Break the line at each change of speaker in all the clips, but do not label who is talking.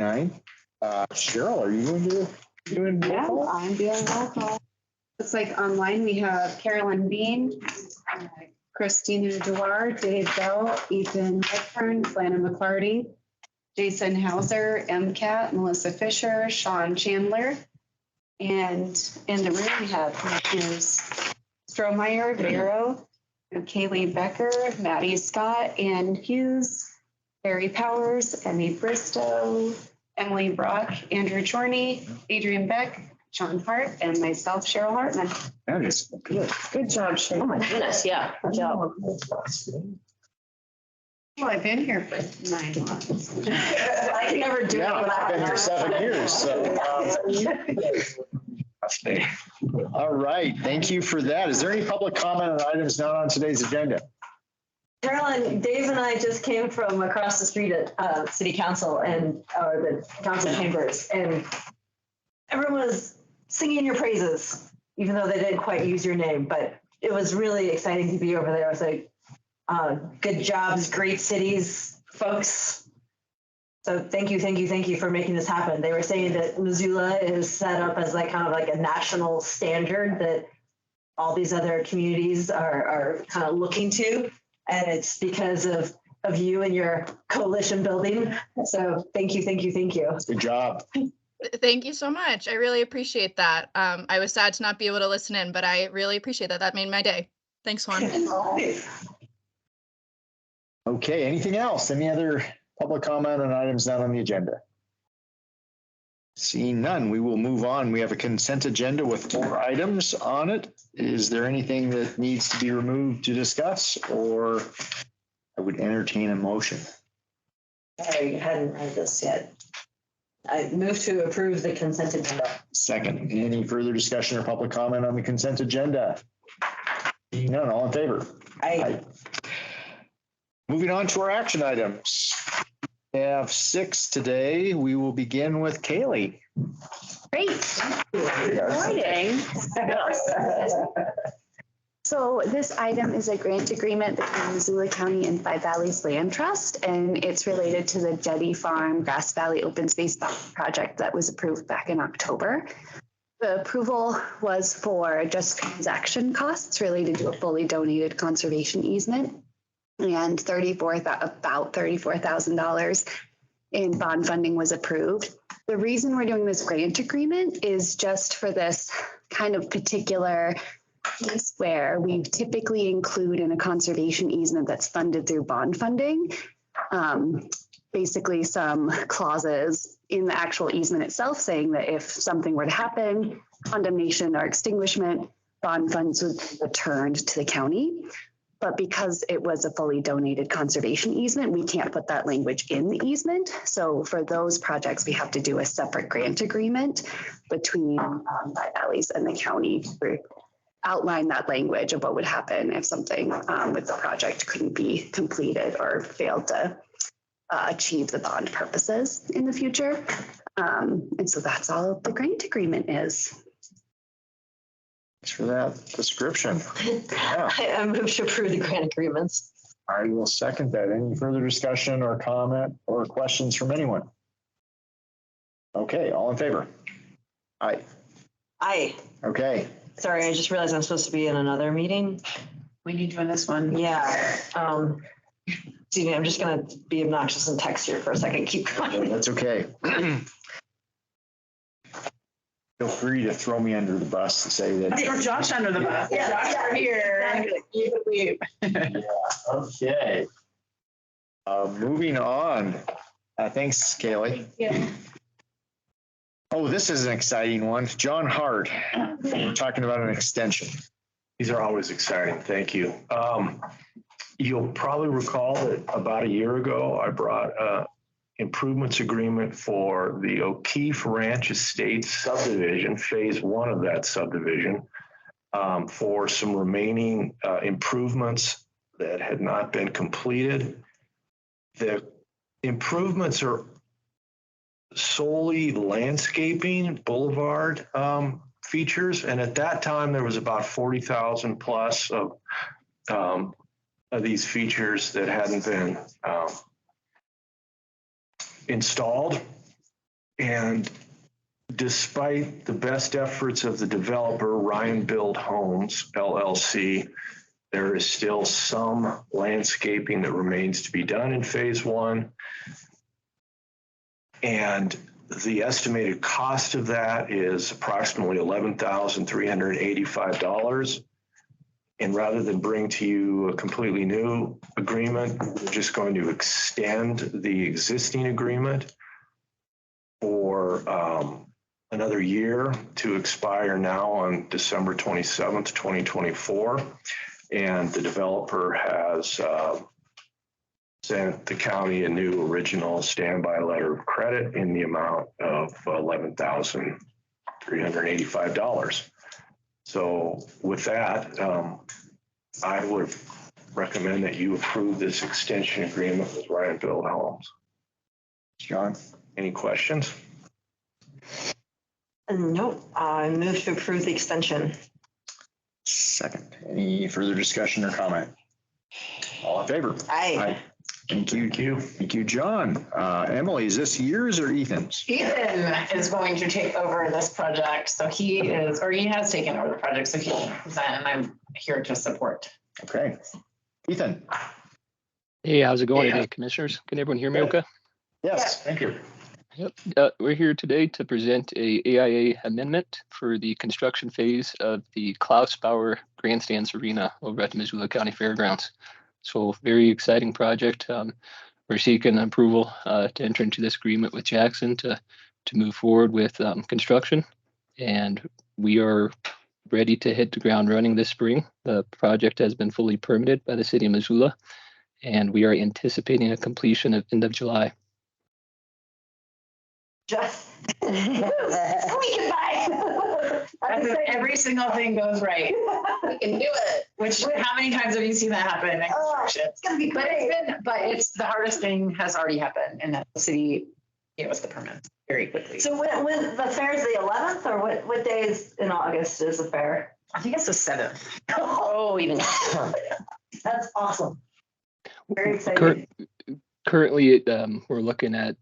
9. Cheryl, are you going to doing roll call?
I'm doing roll call. Looks like online we have Carolyn Bean, Christina Dewar, Dave Bell, Ethan Redfern, Flanna McClarty, Jason Hauser, MCAT, Melissa Fisher, Sean Chandler. And in the room we have Commissioners Strohmeyer, Vero, Kaylee Becker, Maddie Scott, Ann Hughes, Barry Powers, Emmy Bristow, Emily Brock, Andrew Chorney, Adrian Beck, Sean Hart, and myself, Cheryl Hartman.
That is good.
Good job, Cheryl.
Oh my goodness, yeah, good job.
Well, I've been here for 9 months.
I can never do it.
Yeah, I've been here 7 years, so. All right, thank you for that. Is there any public comment on items not on today's agenda?
Carolyn, Dave and I just came from across the street at City Council and or the council chambers, and everyone was singing your praises, even though they didn't quite use your name. But it was really exciting to be over there. It was like, good jobs, great cities, folks. So thank you for making this happen. They were saying that Missoula is set up as like kind of like a national standard that all these other communities are kind of looking to. And it's because of you and your coalition building. So thank you.
Good job.
Thank you so much. I really appreciate that. I was sad to not be able to listen in, but I really appreciate that. That made my day. Thanks, Juan.
Okay, anything else? Any other public comment on items not on the agenda? Seeing none, we will move on. We have a consent agenda with 4 items on it. Is there anything that needs to be removed to discuss, or I would entertain a motion?
I hadn't read this yet. I move to approve the consent agenda.
Second, any further discussion or public comment on the consent agenda? Seeing none, all in favor?
Aye.
Moving on to our action items. We have 6 today. We will begin with Kaylee.
Great. Good morning. So this item is a grant agreement between Missoula County and Five Valleys Land Trust, and it's related to the Jetty Farm Grass Valley Open Space project that was approved back in October. The approval was for just transaction costs related to a fully donated conservation easement, and about $34,000 in bond funding was approved. The reason we're doing this grant agreement is just for this kind of particular case where we typically include in a conservation easement that's funded through bond funding, basically some clauses in the actual easement itself saying that if something were to happen, condemnation or extinguishment, bond funds would be returned to the county. But because it was a fully donated conservation easement, we can't put that language in the easement. So for those projects, we have to do a separate grant agreement between Five Valleys and the county to outline that language of what would happen if something with the project couldn't be completed or failed to achieve the bond purposes in the future. And so that's all the grant agreement is.
Thanks for that description. Yeah.
I move to approve the grant agreements.
I will second that. Any further discussion or comment or questions from anyone? Okay, all in favor? Aye.
Aye.
Okay.
Sorry, I just realized I'm supposed to be in another meeting.
We need you in this one.
Yeah. Excuse me, I'm just going to be obnoxious and text here for a second. Keep going.
That's okay. Feel free to throw me under the bus to say that.
Throw Josh under the bus.
Yeah,
Josh,
yeah,
here.
exactly.
Okay. Moving on. Thanks, Kaylee.
Yeah.
Oh, this is an exciting one. John Hart. We're talking about an extension.
These are always exciting. Thank you. You'll probably recall that about a year ago, I brought improvements agreement for the O'Keefe Ranch Estates subdivision, phase 1 of that subdivision, for some remaining improvements that had not been completed. The improvements are solely landscaping, boulevard features, and at that time there was about 40,000 plus of these features that hadn't been installed. And despite the best efforts of the developer, Ryan Build Homes, LLC, there is still some landscaping that remains to be done in phase one. And the estimated cost of that is approximately $11,385. And rather than bring to you a completely new agreement, we're just going to extend the existing agreement for another year to expire now on December 27th, 2024. And the developer has sent the county a new original standby letter of credit in the amount of $11,385. So with that, I would recommend that you approve this extension agreement with Ryan Build Homes.
John?
Any questions?
Nope, I move to approve the extension.
Second. Any further discussion or comment? All in favor?
Aye.
Thank you.
Thank you.
Thank you, John. Emily, is this yours or Ethan's?
Ethan is going to take over this project. So he has taken over the project. So he can present and I'm here to support.
Okay. Ethan?
Hey, how's it going today, commissioners? Can everyone hear me okay?
Yes, thank you.
Yep. We're here today to present a AIA amendment for the construction phase of the Klaus Bauer Grandstands Arena over at the Missoula County Fairgrounds. So very exciting project. We're seeking approval to enter into this agreement with Jackson to move forward with construction. And we are ready to hit the ground running this spring. The project has been fully permitted by the city of Missoula, and we are anticipating a completion at end of July.
Just squeak it by.
Every single thing goes right.
We can do it.
Which, how many times have you seen that happen in construction?
It's gonna be great.
But it's the hardest thing has already happened and that the city gave us the permits very quickly.
So when the fair is the 11th, or what day is in August is the fair?
I think it's the 7th.
Oh, even. That's awesome. Very exciting.
Currently, we're looking at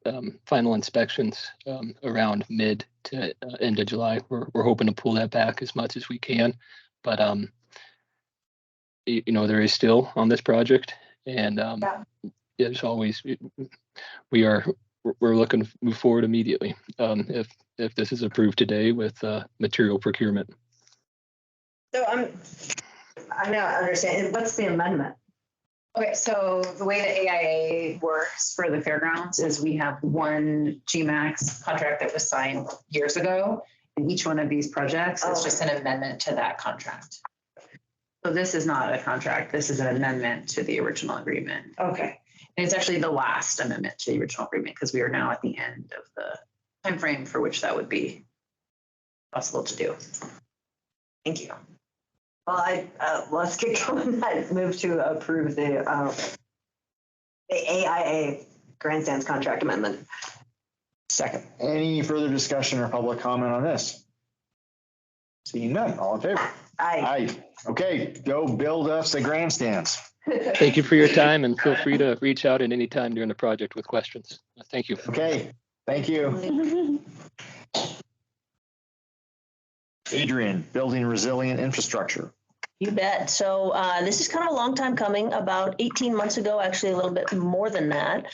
final inspections around mid to end of July. We're hoping to pull that back as much as we can, but there is still on this project, and there's always we're looking to move forward immediately if this is approved today with material procurement.
So I'm not understanding. What's the amendment?
Okay, so the way the AIA works for the fairgrounds is we have one GMAX contract that was signed years ago. And each one of these projects is just an amendment to that contract. So this is not a contract. This is an amendment to the original agreement.
Okay.
And it's actually the last amendment to the original agreement because we are now at the end of the timeframe for which that would be possible to do. Thank you.
Well, let's get going. I move to approve the AIA Grandstands contract amendment.
Second. Any further discussion or public comment on this? Seeing none, all in favor?
Aye.
Aye. Okay, go build us the grandstands.
Thank you for your time, and feel free to reach out at any time during the project with questions. Thank you.
Okay, thank you. Adrian, building resilient infrastructure.
You bet. So this is kind of a long time coming. About 18 months ago, actually a little bit more than that,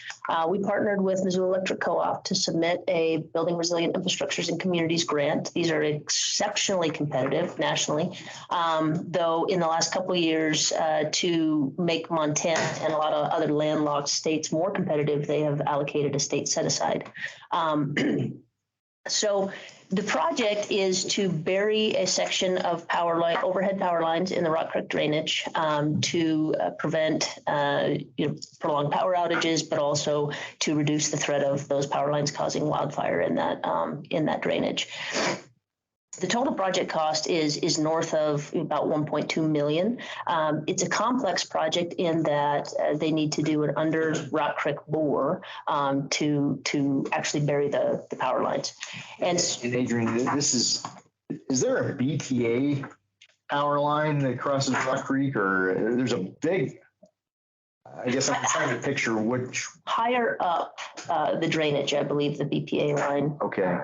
we partnered with Missoula Electric Co-op to submit a Building Resilient Infrastructures and Communities grant. These are exceptionally competitive nationally, though in the last couple of years to make Montana and a lot of other landlocked states more competitive, they have allocated a state set aside. So the project is to bury a section of overhead power lines in the Rock Creek drainage to prevent prolonged power outages, but also to reduce the threat of those power lines causing wildfire in that drainage. The total project cost is north of about 1.2 million. It's a complex project in that they need to do an under Rock Creek bore to actually bury the power lines. And
Adrian, is there a BTA power line that crosses Rock Creek, or there's a big, I guess I'm trying to picture which.
Higher up the drainage, I believe the BPA line.
Okay.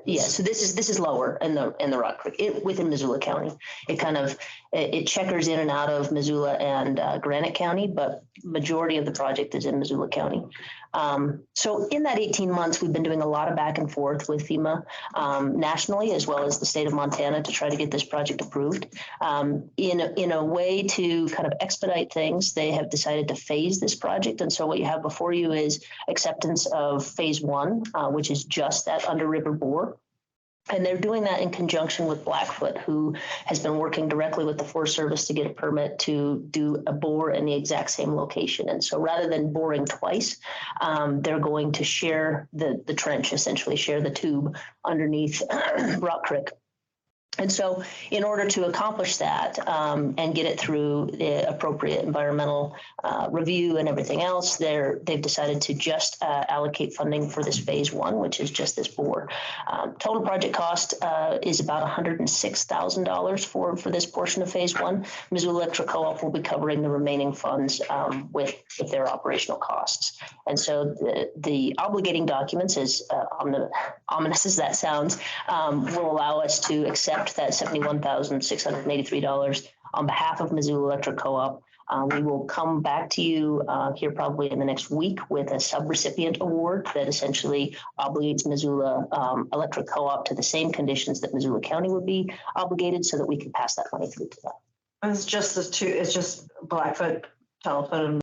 Yeah, so this is lower in the Rock Creek, within Missoula County. It kind of, it checkers in and out of Missoula and Granite County, but majority of the project is in Missoula County. So in that 18 months, we've been doing a lot of back and forth with FEMA nationally, as well as the state of Montana, to try to get this project approved. In a way to kind of expedite things, they have decided to phase this project. And so what you have before you is acceptance of phase 1, which is just that under river bore. And they're doing that in conjunction with Blackfoot, who has been working directly with the Forest Service to get a permit to do a bore in the exact same location. And so rather than boring twice, they're going to share the trench, essentially share the tube underneath Rock Creek. And so in order to accomplish that and get it through the appropriate environmental review and everything else, they've decided to just allocate funding for this phase 1, which is just this bore. Total project cost is about $106,000 for this portion of phase 1. Missoula Electric Co-op will be covering the remaining funds with their operational costs. And so the obligating documents, as ominous as that sounds, will allow us to accept that $71,683 on behalf of Missoula Electric Co-op. We will come back to you here probably in the next week with a subrecipient award that essentially obligates Missoula Electric Co-op to the same conditions that Missoula County would be obligated, so that we can pass that money through to them.
It's just the two, it's just Blackfoot, Telefoot,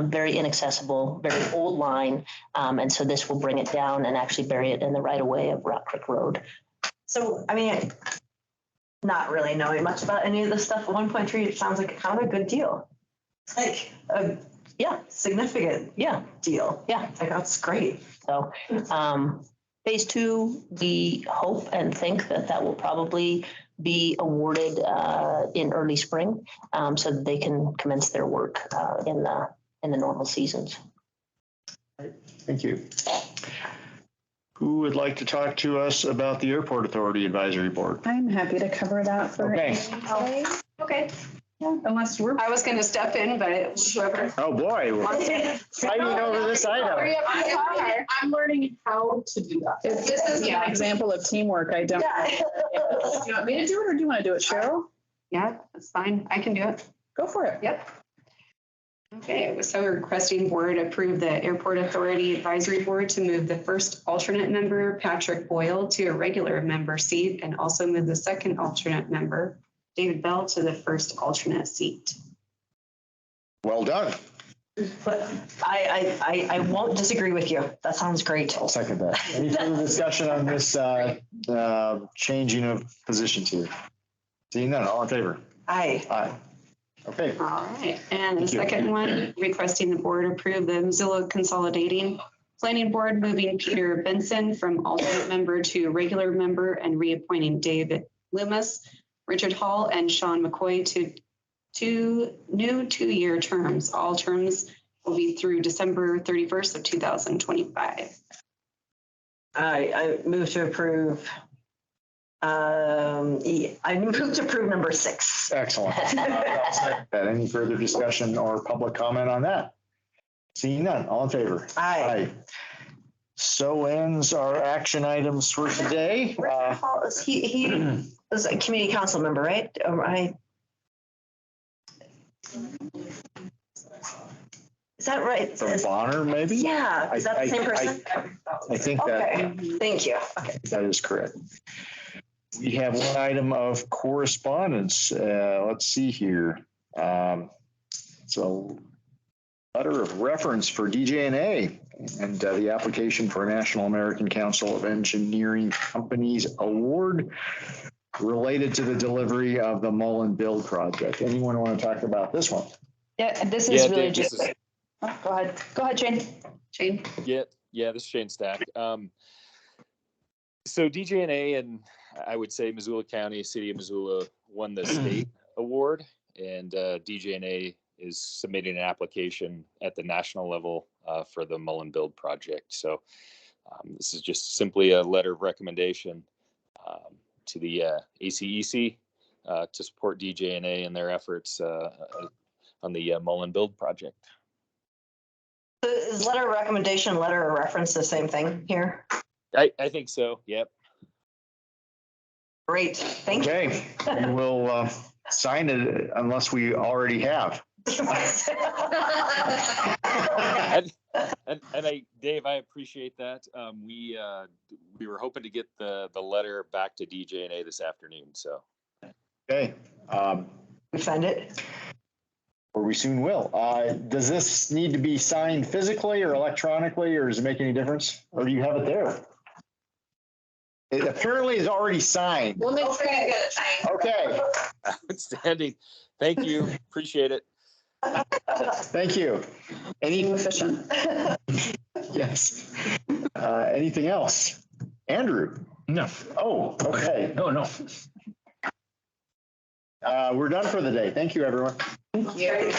very inaccessible, very old line. And so this will bring it down and actually bury it in the right of way of Rock Creek Road.
So, I mean, not really knowing much about any of this stuff, 1.3 sounds like kind of a good deal. It's like a significant deal.
Yeah.
Like, that's great.
So phase 2, we hope and think that will probably be awarded in early spring, so that they can commence their work in the normal seasons.
Thank you. Who would like to talk to us about the Airport Authority Advisory Board?
I'm happy to cover that for.
Okay.
Okay. Yeah, unless I was going to step in, but whoever.
Oh, boy. We're fighting over this item.
I'm learning how to do that.
If this is an example of teamwork, I don't.
Do you want me to do it or do you want to do it, Cheryl?
Yeah, that's fine. I can do it.
Go for it.
Yep. Okay, so we're requesting board approve the Airport Authority Advisory Board to move the first alternate member, Patrick Boyle, to a regular member seat, and also move the second alternate member, David Bell, to the first alternate seat.
Well done.
But I won't disagree with you. That sounds great.
I'll second that. Any further discussion on this changing of positions here? Seeing none, all in favor?
Aye.
Aye. Okay.
All right, and the
Thank you.
second one, requesting the board approve the Missoula Consolidating Planning Board, moving Peter Benson from alternate member to regular member and reappointing David Loomis, Richard Hall, and Sean McCoy to two new 2-year terms. All terms will be through December 31st of 2025.
I move to approve I move to approve number 6.
Excellent. Any further discussion or public comment on that? Seeing none, all in favor?
Aye.
So ends our action items for today.
He was a community council member, right? Is that right?
From Bonner, maybe?
Yeah, is that the same person?
I think that,
Okay, thank you. Okay.
that is correct. We have one item of correspondence. Let's see here. So letter of reference for DJNA and the application for a National American Council of Engineering Companies Award related to the delivery of the Mullen Build project. Anyone want to talk about this one?
Yeah, and this is really
Dave,
just, oh, go ahead. Go ahead, Shane. Shane.
Yeah, this is Shane Stack. So DJNA and I would say Missoula County, City of Missoula won the state award, and DJNA is submitting an application at the national level for the Mullen Build project. So this is just simply a letter of recommendation to the ACEC to support DJNA in their efforts on the Mullen Build project.
Is letter of recommendation, letter of reference the same thing here?
I think so. Yep.
Great, thank you.
Okay, we will sign it unless we already have.
And Dave, I appreciate that. We were hoping to get the letter back to DJNA this afternoon. So.
Okay.
We find it.
Or we soon will. Does this need to be signed physically or electronically, or does it make any difference? Or do you have it there? It apparently is already signed.
We'll make sure you get it signed.
Okay,
Outstanding. Thank you. Appreciate it.
thank you. Any,
Efficient.
yes. Anything else? Andrew?
No,
Oh, okay.
no.
We're done for the day. Thank you, everyone.
Yeah.